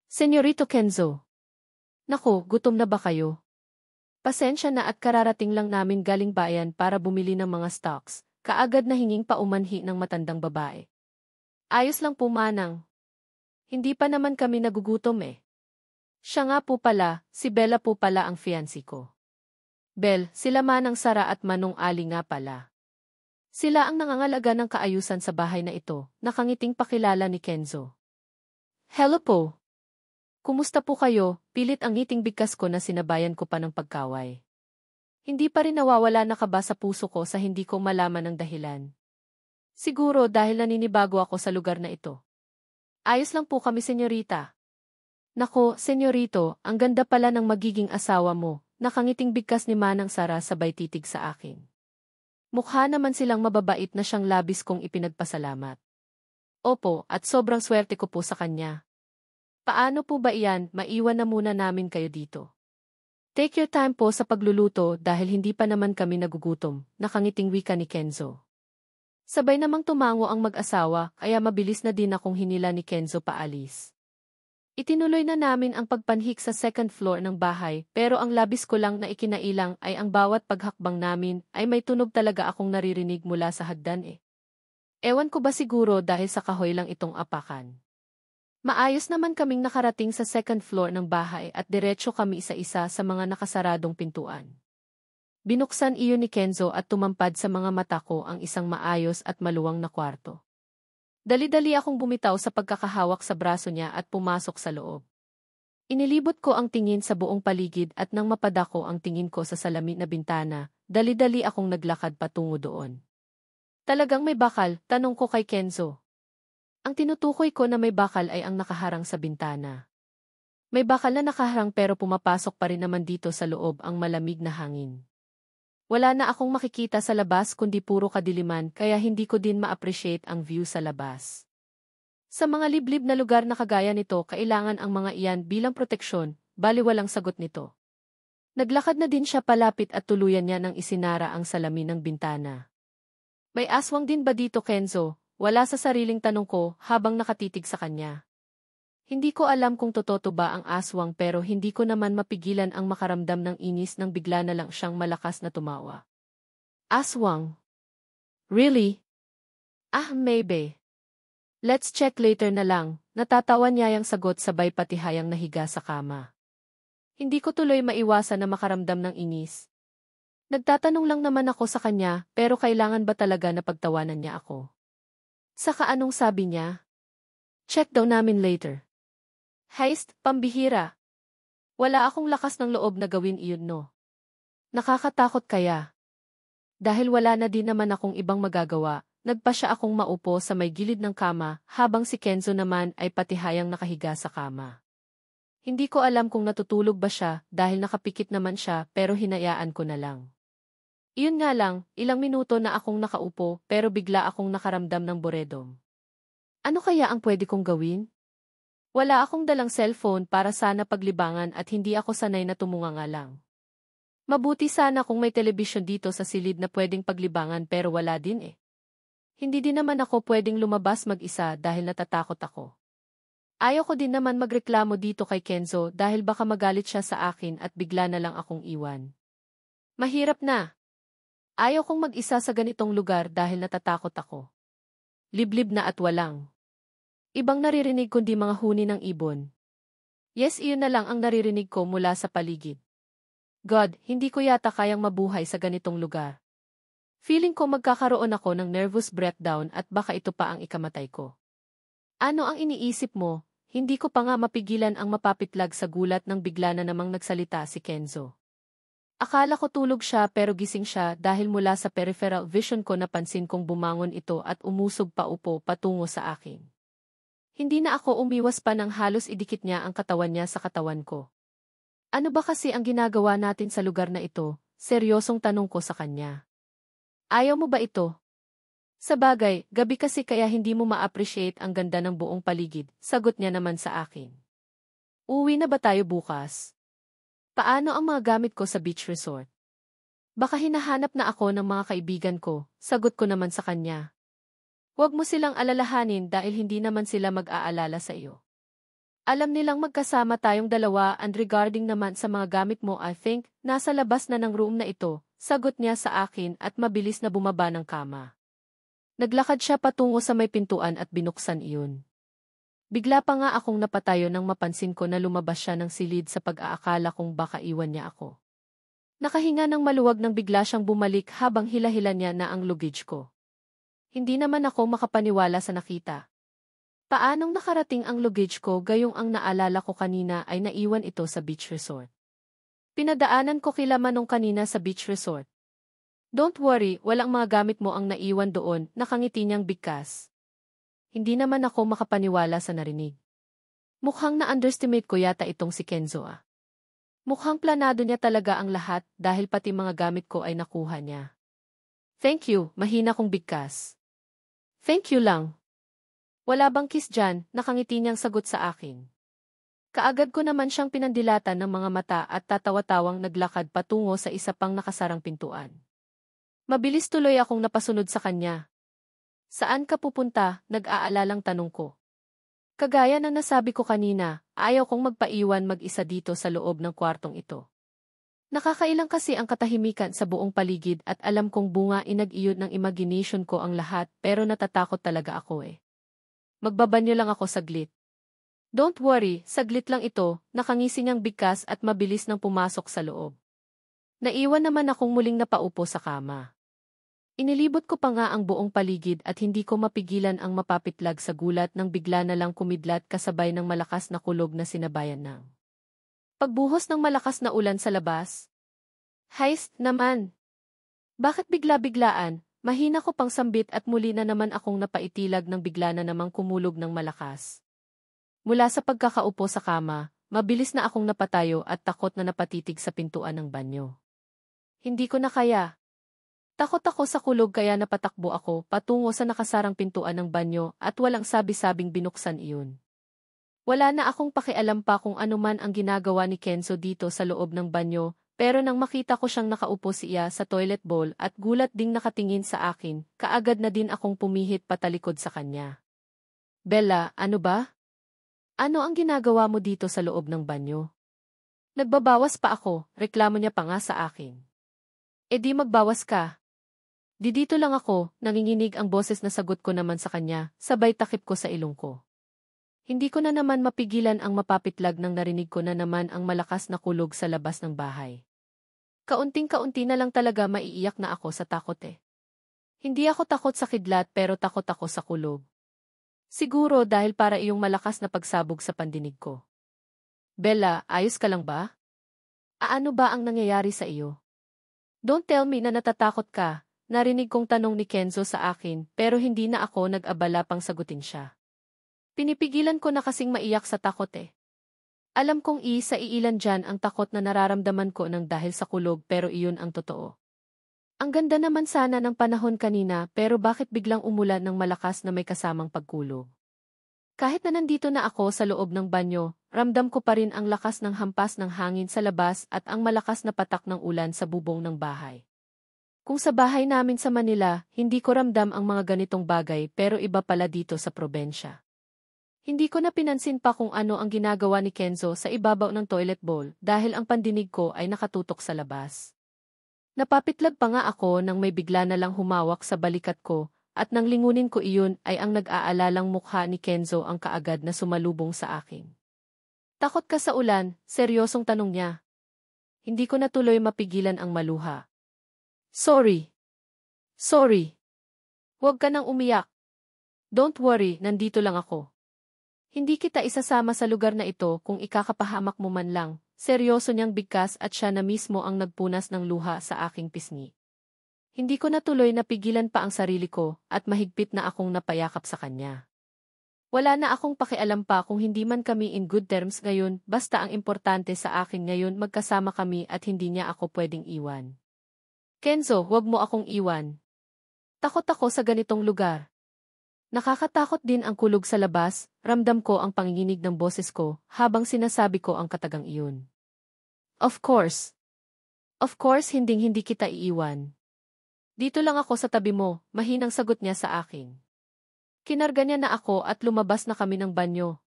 Senyorito Kenzo. Naku, gutom na ba kayo? Pasensya na at kararating lang namin galing bayan para bumili ng mga stocks, kaagad na hinging paumanhi ng matandang babae. Ayos lang po manang. Hindi pa naman kami nagugutom eh. Siya nga po pala, si Bella po pala ang fiancé ko. Bel, sila Manang Sara at Manong Ali nga pala. Sila ang nangangalaga ng kaayusan sa bahay na ito, nakangiting pakilala ni Kenzo. Hello po. Kumusta po kayo? Pilit ang ngiting bigkas ko na sinabayan ko pa ng pagkaway. Hindi pa rin nawawala na kaba sa puso ko sa hindi ko malaman ang dahilan. Siguro dahil naninibago ako sa lugar na ito. Ayos lang po kami, senyorita. Nako, senyorito, ang ganda pala ng magiging asawa mo, nakangiting bigkas ni Manang Sara sabay titig sa akin. Mukha naman silang mababait na siyang labis kong ipinagpasalamat. Opo, at sobrang swerte ko po sa kanya. Paano po ba iyan, maiwan na muna namin kayo dito. Take your time po sa pagluluto dahil hindi pa naman kami nagugutom, nakangiting wika ni Kenzo. Sabay namang tumango ang mag-asawa kaya mabilis na din akong hinila ni Kenzo paalis. Itinuloy na namin ang pagpanhik sa second floor ng bahay pero ang labis ko lang na ikinailang ay ang bawat paghakbang namin ay may tunog talaga akong naririnig mula sa hagdan eh. Ewan ko ba siguro dahil sa kahoy lang itong apakan. Maayos naman kaming nakarating sa second floor ng bahay at diretso kami isa-isa sa mga nakasaradong pintuan. Binuksan iyon ni Kenzo at tumampad sa mga mata ko ang isang maayos at maluwang na kwarto. Dali-dali akong bumitaw sa pagkakahawak sa braso niya at pumasok sa loob. Inilibot ko ang tingin sa buong paligid at nang mapadako ang tingin ko sa salamin na bintana, dali-dali akong naglakad patungo doon. Talagang may bakal, tanong ko kay Kenzo. Ang tinutukoy ko na may bakal ay ang nakaharang sa bintana. May bakal na nakaharang pero pumapasok pa rin naman dito sa loob ang malamig na hangin. Wala na akong makikita sa labas kundi puro kadiliman kaya hindi ko din ma-appreciate ang view sa labas. Sa mga liblib na lugar na kagaya nito kailangan ang mga iyan bilang proteksyon, baliwalang sagot nito. Naglakad na din siya palapit at tuluyan niya nang isinara ang salamin ng bintana. May aswang din ba dito, Kenzo? Wala sa sariling tanong ko habang nakatitig sa kanya. Hindi ko alam kung totoo ba ang aswang pero hindi ko naman mapigilan ang makaramdam ng inis nang bigla na lang siyang malakas na tumawa. Aswang? Really? Ah, maybe. Let's check later na lang, natatawa niya yung sagot sabay patihayang nahiga sa kama. Hindi ko tuloy maiwasan na makaramdam ng inis. Nagtatanong lang naman ako sa kanya pero kailangan ba talaga na pagtawanan niya ako? Saka anong sabi niya? Check daw namin later. Heist, pambihira. Wala akong lakas ng loob na gawin iyon no. Nakakatakot kaya. Dahil wala na din naman akong ibang magagawa, nagpa siya akong maupo sa may gilid ng kama habang si Kenzo naman ay patihayang nakahiga sa kama. Hindi ko alam kung natutulog ba siya dahil nakapikit naman siya pero hinayaan ko na lang. Iyon nga lang, ilang minuto na akong nakaupo pero bigla akong nakaramdam ng boredom. Ano kaya ang pwede kong gawin? Wala akong dalang cellphone para sana paglibangan at hindi ako sanay na tumunganga lang. Mabuti sana kung may television dito sa silid na pwedeng paglibangan pero wala din eh. Hindi din naman ako pwedeng lumabas mag-isa dahil natatakot ako. Ayaw ko din naman magreklamo dito kay Kenzo dahil baka magalit siya sa akin at bigla na lang akong iwan. Mahirap na. Ayaw kong mag-isa sa ganitong lugar dahil natatakot ako. Liblib na at walang. Ibang naririnig kundi mga huni ng ibon. Yes, iyon na lang ang naririnig ko mula sa paligid. God, hindi ko yata kayang mabuhay sa ganitong lugar. Feeling ko magkakaroon ako ng nervous breakdown at baka ito pa ang ikamatay ko. Ano ang iniisip mo? Hindi ko pa nga mapigilan ang mapapitlag sa gulat nang bigla na namang nagsalita si Kenzo. Akala ko tulog siya pero gising siya dahil mula sa peripheral vision ko napansin kong bumangon ito at umusog pa upo patungo sa akin. Hindi na ako umiwas pa nang halos idikit niya ang katawan niya sa katawan ko. Ano ba kasi ang ginagawa natin sa lugar na ito? seryosong tanong ko sa kanya. Ayaw mo ba ito? Sabagay, gabi kasi kaya hindi mo ma-appreciate ang ganda ng buong paligid, sagot niya naman sa akin. Uwi na ba tayo bukas? Paano ang mga gamit ko sa beach resort? Baka hinahanap na ako ng mga kaibigan ko, sagot ko naman sa kanya. Huwag mo silang alalahanin dahil hindi naman sila mag-aalala sa iyo. Alam nilang magkasama tayong dalawa and regarding naman sa mga gamit mo I think, nasa labas na ng room na ito, sagot niya sa akin at mabilis na bumaba ng kama. Naglakad siya patungo sa may pintuan at binuksan iyon. Bigla pa nga akong napatayo nang mapansin ko na lumabas siya ng silid sa pag-aakala kong baka iwan niya ako. Nakahinga ng maluwag nang bigla siyang bumalik habang hila-hila niya na ang luggage ko. Hindi naman ako makapaniwala sa nakita. Paanong nakarating ang luggage ko gayong ang naalala ko kanina ay naiwan ito sa beach resort. Pinadaanan ko kila Manong kanina sa beach resort. Don't worry, walang mga gamit mo ang naiwan doon, nakangiti niyang bigkas. Hindi naman ako makapaniwala sa narinig. Mukhang na-underestimate ko yata itong si Kenzo ah. Mukhang planado niya talaga ang lahat dahil pati mga gamit ko ay nakuha niya. Thank you, mahina kong bigkas. Thank you lang. Wala bang kiss dyan, nakangiti niyang sagot sa akin. Kaagad ko naman siyang pinandilatan ng mga mata at tatawa-tawang naglakad patungo sa isa pang nakasarang pintuan. Mabilis tuloy akong napasunod sa kanya. Saan ka pupunta? Nag-aalalang tanong ko. Kagaya na nasabi ko kanina, ayaw kong magpaiwan mag-isa dito sa loob ng kwartong ito. Nakakailang kasi ang katahimikan sa buong paligid at alam kong bunga inag-iyod ng imagination ko ang lahat pero natatakot talaga ako eh. Magbabanyo lang ako saglit. Don't worry, saglit lang ito, nakangisi niyang bigkas at mabilis nang pumasok sa loob. Naiwan naman akong muling napaupo sa kama. Inilibot ko pa nga ang buong paligid at hindi ko mapigilan ang mapapitlag sa gulat nang bigla na lang kumidlat kasabay ng malakas na kulog na sinabayan ng pagbuhos ng malakas na ulan sa labas. Hays naman! Bakit bigla-biglaan? Mahina ko pang sambit at muli na naman akong napaitilag ng bigla na namang kumulog ng malakas. Mula sa pagkakaupo sa kama, mabilis na akong napatayo at takot na napatitig sa pintuan ng banyo. Hindi ko na kaya. Takot ako sa kulog kaya napatakbo ako patungo sa nakasarang pintuan ng banyo at walang sabi-sabing binuksan iyon. Wala na akong pakialam pa kung ano man ang ginagawa ni Kenzo dito sa loob ng banyo, pero nang makita ko siyang nakaupo siya sa toilet bowl at gulat ding nakatingin sa akin, kaagad na din akong pumihit patalikod sa kanya. Bella, ano ba? Ano ang ginagawa mo dito sa loob ng banyo? Nagbabawas pa ako, reklamo niya pa nga sa akin. E di magbawas ka. Di dito lang ako, nanginginig ang boses na sagot ko naman sa kanya, sabay takip ko sa ilong ko. Hindi ko na naman mapigilan ang mapapitlag nang narinig ko na naman ang malakas na kulog sa labas ng bahay. Kaunting-kaunti na lang talaga maiiyak na ako sa takot eh. Hindi ako takot sa kidlat pero takot ako sa kulog. Siguro dahil para iyong malakas na pagsabog sa pandinig ko. Bella, ayos ka lang ba? Ano ba ang nangyayari sa iyo? Don't tell me na natatakot ka. Narinig kong tanong ni Kenzo sa akin pero hindi na ako nag-abala pang sagutin siya. Pinipigilan ko na kasing maiyak sa takot eh. Alam kong iisa-iilan dyan ang takot na nararamdaman ko nang dahil sa kulog pero iyon ang totoo. Ang ganda naman sana ng panahon kanina pero bakit biglang umulan ng malakas na may kasamang pagkulog? Kahit na nandito na ako sa loob ng banyo, ramdam ko pa rin ang lakas ng hampas ng hangin sa labas at ang malakas na patak ng ulan sa bubong ng bahay. Kung sa bahay namin sa Manila, hindi ko ramdam ang mga ganitong bagay pero iba pala dito sa probensya. Hindi ko na pinansin pa kung ano ang ginagawa ni Kenzo sa ibabaw ng toilet bowl dahil ang pandinig ko ay nakatutok sa labas. Napapitlag pa nga ako nang may bigla na lang humawak sa balikat ko at nang lingunin ko iyon ay ang nag-aalalang mukha ni Kenzo ang kaagad na sumalubong sa akin. Takot ka sa ulan? Seryosong tanong niya. Hindi ko na tuloy mapigilan ang maluha. Sorry. Huwag ka nang umiyak. Don't worry, nandito lang ako. Hindi kita isasama sa lugar na ito kung ikakapahamak mo man lang. Seryoso niyang bigkas at siya na mismo ang nagpunas ng luha sa aking pisngi. Hindi ko na tuloy napigilan pa ang sarili ko at mahigpit na akong napayakap sa kanya. Wala na akong pakialam pa kung hindi man kami in good terms ngayon, basta ang importante sa akin ngayon magkasama kami at hindi niya ako pwedeng iwan. Kenzo, huwag mo akong iwan. Takot ako sa ganitong lugar. Nakakatakot din ang kulog sa labas, ramdam ko ang panginginig ng boses ko habang sinasabi ko ang katagang iyon. Of course. Of course hinding-hindi kita iiwan. Dito lang ako sa tabi mo, mahinang sagot niya sa akin. Kinarga niya na ako at lumabas na kami ng banyo.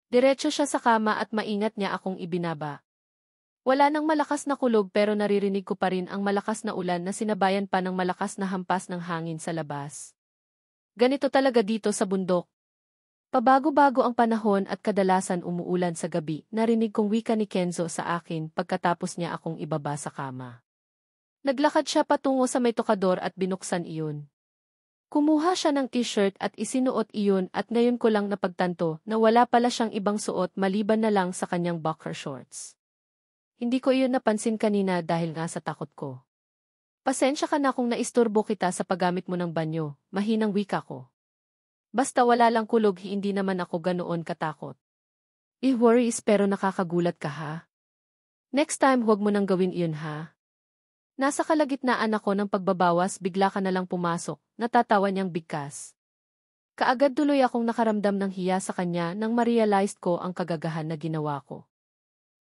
Diretso siya sa kama at maingat niya akong ibinaba. Wala nang malakas na kulog pero naririnig ko pa rin ang malakas na ulan na sinabayan pa ng malakas na hampas ng hangin sa labas. Ganito talaga dito sa bundok. Pabago-bago ang panahon at kadalasan umuulan sa gabi, narinig kong wika ni Kenzo sa akin pagkatapos niya akong ibaba sa kama. Naglakad siya patungo sa may tokador at binuksan iyon. Kumuha siya ng t-shirt at isinuot iyon at ngayon ko lang napagtanto na wala pala siyang ibang suot maliban na lang sa kanyang boxer shorts. Hindi ko iyon napansin kanina dahil nga sa takot ko. Pasensya ka na kung naisturbo kita sa paggamit mo ng banyo, mahinang wika ko. Basta wala lang kulog hindi naman ako ganoon katakot. Worries pero nakakagulat ka ha? Next time huwag mo nang gawin iyon ha? Nasa kalagitnaan ako ng pagbabawas bigla ka na lang pumasok, natatawa niyang bigkas. Kaagad tuloy akong nakaramdam ng hiya sa kanya nang ma-realized ko ang kagagahan na ginawa ko.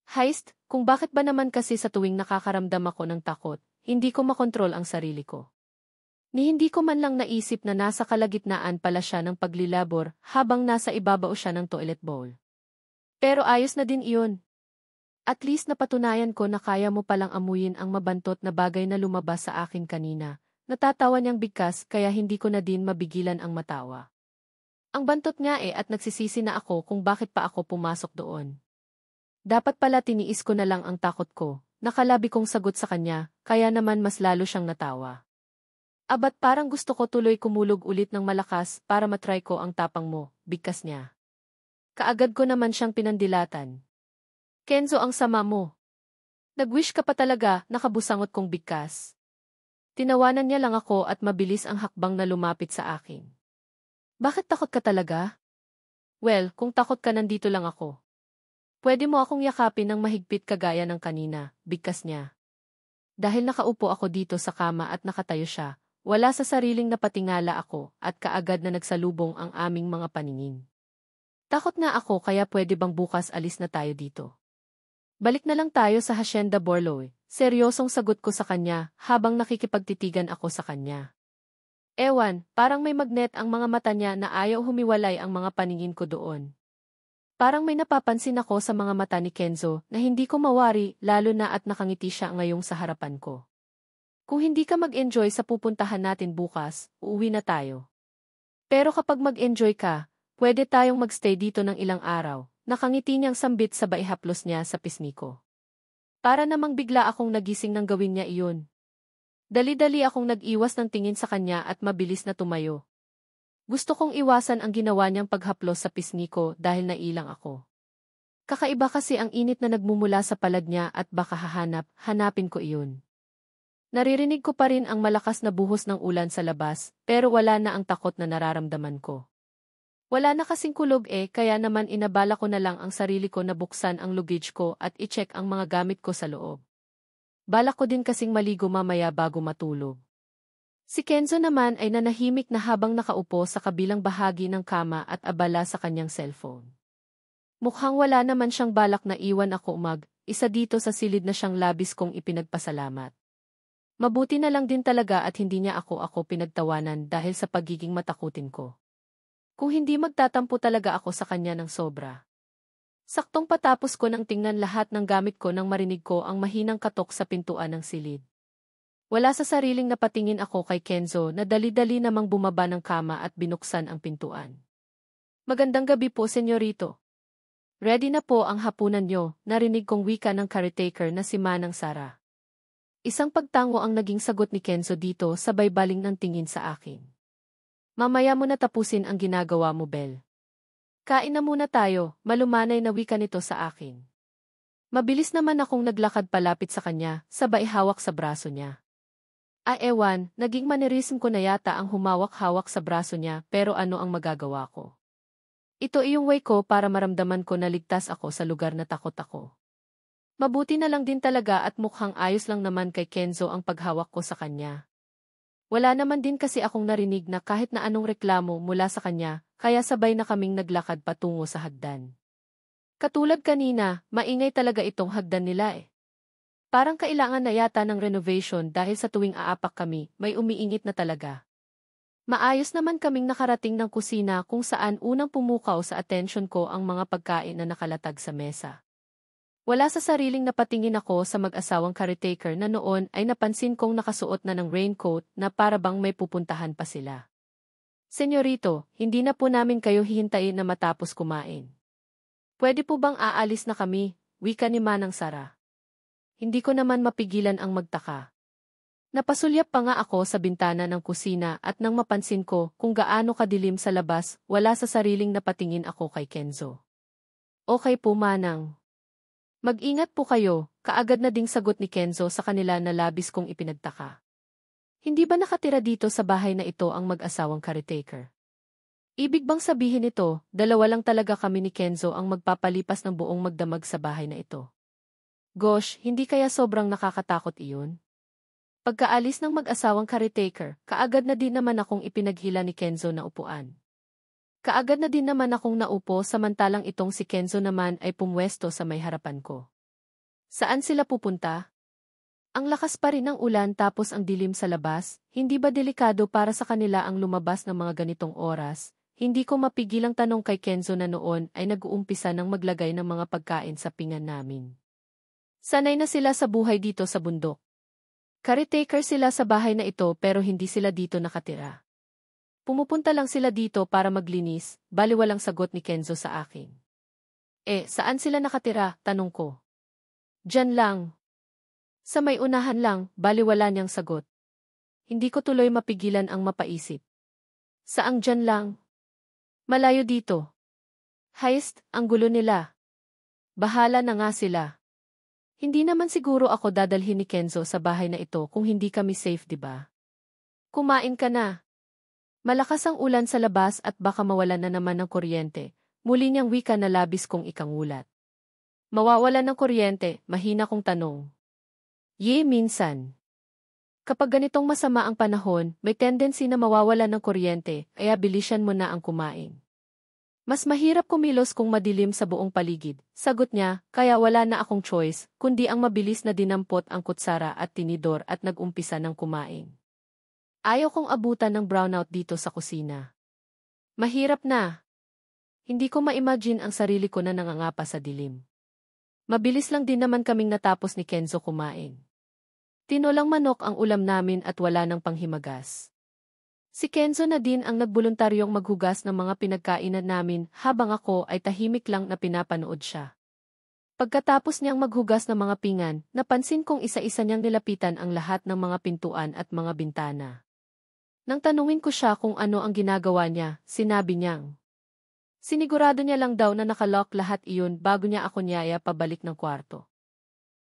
Heist, kung bakit ba naman kasi sa tuwing nakakaramdam ako ng takot, hindi ko makontrol ang sarili ko. Ni hindi ko man lang naisip na nasa kalagitnaan pala siya ng paglilabor habang nasa ibabaw siya ng toilet bowl. Pero ayos na din iyon. At least napatunayan ko na kaya mo palang amuyin ang mabantot na bagay na lumabas sa akin kanina. Natatawa niyang bigkas kaya hindi ko na din mabigilan ang matawa. Ang bantot nga at nagsisisi na ako kung bakit pa ako pumasok doon. Dapat pala tiniis ko na lang ang takot ko. Nakalabi kong sagot sa kanya, kaya naman mas lalo siyang natawa. Abat parang gusto ko tuloy kumulog ulit ng malakas para matry ko ang tapang mo, bigkas niya. Kaagad ko naman siyang pinandilatan. Kenzo ang sama mo. Nag-wish ka pa talaga, nakabusangot kong bigkas. Tinawanan niya lang ako at mabilis ang hakbang na lumapit sa akin. Bakit takot ka talaga? Well, kung takot ka nandito lang ako. Pwede mo akong yakapin ng mahigpit kagaya ng kanina, bigkas niya. Dahil nakaupo ako dito sa kama at nakatayo siya, wala sa sariling napatingala ako at kaagad na nagsalubong ang aming mga paningin. Takot na ako kaya pwede bang bukas alis na tayo dito? Balik na lang tayo sa Hacienda Borloy, seryosong sagot ko sa kanya habang nakikipagtitigan ako sa kanya. Ewan, parang may magnet ang mga mata niya na ayaw humiwalay ang mga paningin ko doon. Parang may napapansin ako sa mga mata ni Kenzo na hindi ko mawari lalo na at nakangiti siya ngayong sa harapan ko. Kung hindi ka mag-enjoy sa pupuntahan natin bukas, uuwi na tayo. Pero kapag mag-enjoy ka, pwede tayong magstay dito ng ilang araw. Nakangiti niyang sambit sabay haplos niya sa pisngi ko. Para namang bigla akong nagising nang gawin niya iyon. Dali-dali akong nag-iwas ng tingin sa kanya at mabilis na tumayo. Gusto kong iwasan ang ginawa niyang paghaplos sa pisngi ko dahil nailang ako. Kakaiba kasi ang init na nagmumula sa palad niya at baka hanapin ko iyon. Naririnig ko pa rin ang malakas na buhos ng ulan sa labas, pero wala na ang takot na nararamdaman ko. Wala na kasing kulog kaya naman inabala ko na lang ang sarili ko na buksan ang luggage ko at i-check ang mga gamit ko sa loob. Balak ko din kasing maligo mamaya bago matulog. Si Kenzo naman ay nanahimik na habang nakaupo sa kabilang bahagi ng kama at abala sa kanyang cellphone. Mukhang wala naman siyang balak na iwan ako isa dito sa silid na siyang labis kong ipinagpasalamat. Mabuti na lang din talaga at hindi niya ako pinagtawanan dahil sa pagiging matakutin ko. Kung hindi magtatampo talaga ako sa kanya ng sobra. Saktong patapos ko nang tingnan lahat ng gamit ko nang marinig ko ang mahinang katok sa pintuan ng silid. Wala sa sariling napatingin ako kay Kenzo na dali-dali namang bumaba ng kama at binuksan ang pintuan. Magandang gabi po, senyorito. Ready na po ang hapunan nyo, narinig kong wika ng caretaker na si Manang Sara. Isang pagtango ang naging sagot ni Kenzo dito sabay baling ng tingin sa akin. Mamaya mo na tapusin ang ginagawa mo, Bel. Kain na muna tayo, malumanay na wika nito sa akin. Mabilis naman akong naglakad palapit sa kanya, sabay hawak sa braso niya. Ewan, naging manerism ko na yata ang humawak-hawak sa braso niya pero ano ang magagawa ko? Ito iyong way ko para maramdaman ko na ligtas ako sa lugar na takot ako. Mabuti na lang din talaga at mukhang ayos lang naman kay Kenzo ang paghawak ko sa kanya. Wala naman din kasi akong narinig na kahit na anong reklamo mula sa kanya, kaya sabay na kaming naglakad patungo sa hagdan. Katulad kanina, maingay talaga itong hagdan nila eh. Parang kailangan na yata ng renovation dahil sa tuwing aapak kami, may umiingit na talaga. Maayos naman kaming nakarating ng kusina kung saan unang pumukaw sa atensyon ko ang mga pagkain na nakalatag sa mesa. Wala sa sariling napatingin ako sa mag-asawang caretaker na noon ay napansin kong nakasuot na ng raincoat na para bang may pupuntahan pa sila. Senyorito, hindi na po namin kayo hihintayin na matapos kumain. Pwede po bang aalis na kami, wika ni Manang Sara. Hindi ko naman mapigilan ang magtaka. Napasulyap pa nga ako sa bintana ng kusina at nang mapansin ko kung gaano kadilim sa labas, wala sa sariling napatingin ako kay Kenzo. Okay po Manang. Mag-ingat po kayo, kaagad na ding sagot ni Kenzo sa kanila na labis kong ipinagtaka. Hindi ba nakatira dito sa bahay na ito ang mag-asawang caretaker? Ibig bang sabihin ito, dalawa lang talaga kami ni Kenzo ang magpapalipas ng buong magdamag sa bahay na ito? Gosh, hindi kaya sobrang nakakatakot iyon? Pagkaalis ng mag-asawang caretaker, kaagad na din naman akong ipinaghila ni Kenzo na upuan. Kaagad na din naman akong naupo samantalang itong si Kenzo naman ay pumwesto sa may harapan ko. Saan sila pupunta? Ang lakas pa rin ng ulan tapos ang dilim sa labas, hindi ba delikado para sa kanila ang lumabas ng mga ganitong oras? Hindi ko mapigilang tanong kay Kenzo na noon ay nag-uumpisa ng maglagay ng mga pagkain sa pinggan namin. Sanay na sila sa buhay dito sa bundok. Caretaker sila sa bahay na ito pero hindi sila dito nakatira. Pumupunta lang sila dito para maglinis, baliwalang sagot ni Kenzo sa akin. Saan sila nakatira? Tanong ko. Diyan lang. Sa may unahan lang, baliwala niyang sagot. Hindi ko tuloy mapigilan ang mapaisip. Saang diyan lang? Malayo dito. Heist, ang gulo nila. Bahala na nga sila. Hindi naman siguro ako dadalhin ni Kenzo sa bahay na ito kung hindi kami safe, diba? Kumain ka na. Malakas ang ulan sa labas at baka mawalan na naman ng kuryente. Muli niyang wika na labis kong ikangulat. Mawawalan ng kuryente, mahina kong tanong. Minsan. Kapag ganitong masama ang panahon, may tendency na mawawalan ng kuryente, kaya bilisan mo na ang kumain. Mas mahirap kumilos kung madilim sa buong paligid, sagot niya, kaya wala na akong choice, kundi ang mabilis na dinampot ang kutsara at tinidor at nag-umpisa ng kumain. Ayaw kong abutan ng brownout dito sa kusina. Mahirap na. Hindi ko ma-imagine ang sarili ko na nangangapa sa dilim. Mabilis lang din naman kaming natapos ni Kenzo kumain. Tinolang manok ang ulam namin at wala ng panghimagas. Si Kenzo na din ang nagboluntaryong maghugas ng mga pinagkainan namin habang ako ay tahimik lang na pinapanood siya. Pagkatapos niyang maghugas ng mga pinggan, napansin kong isa-isa niyang nilapitan ang lahat ng mga pintuan at mga bintana. Nang tanungin ko siya kung ano ang ginagawa niya, sinabi niyang, sinigurado niya lang daw na nakalock lahat iyon bago niya ako niyaya pabalik ng kwarto.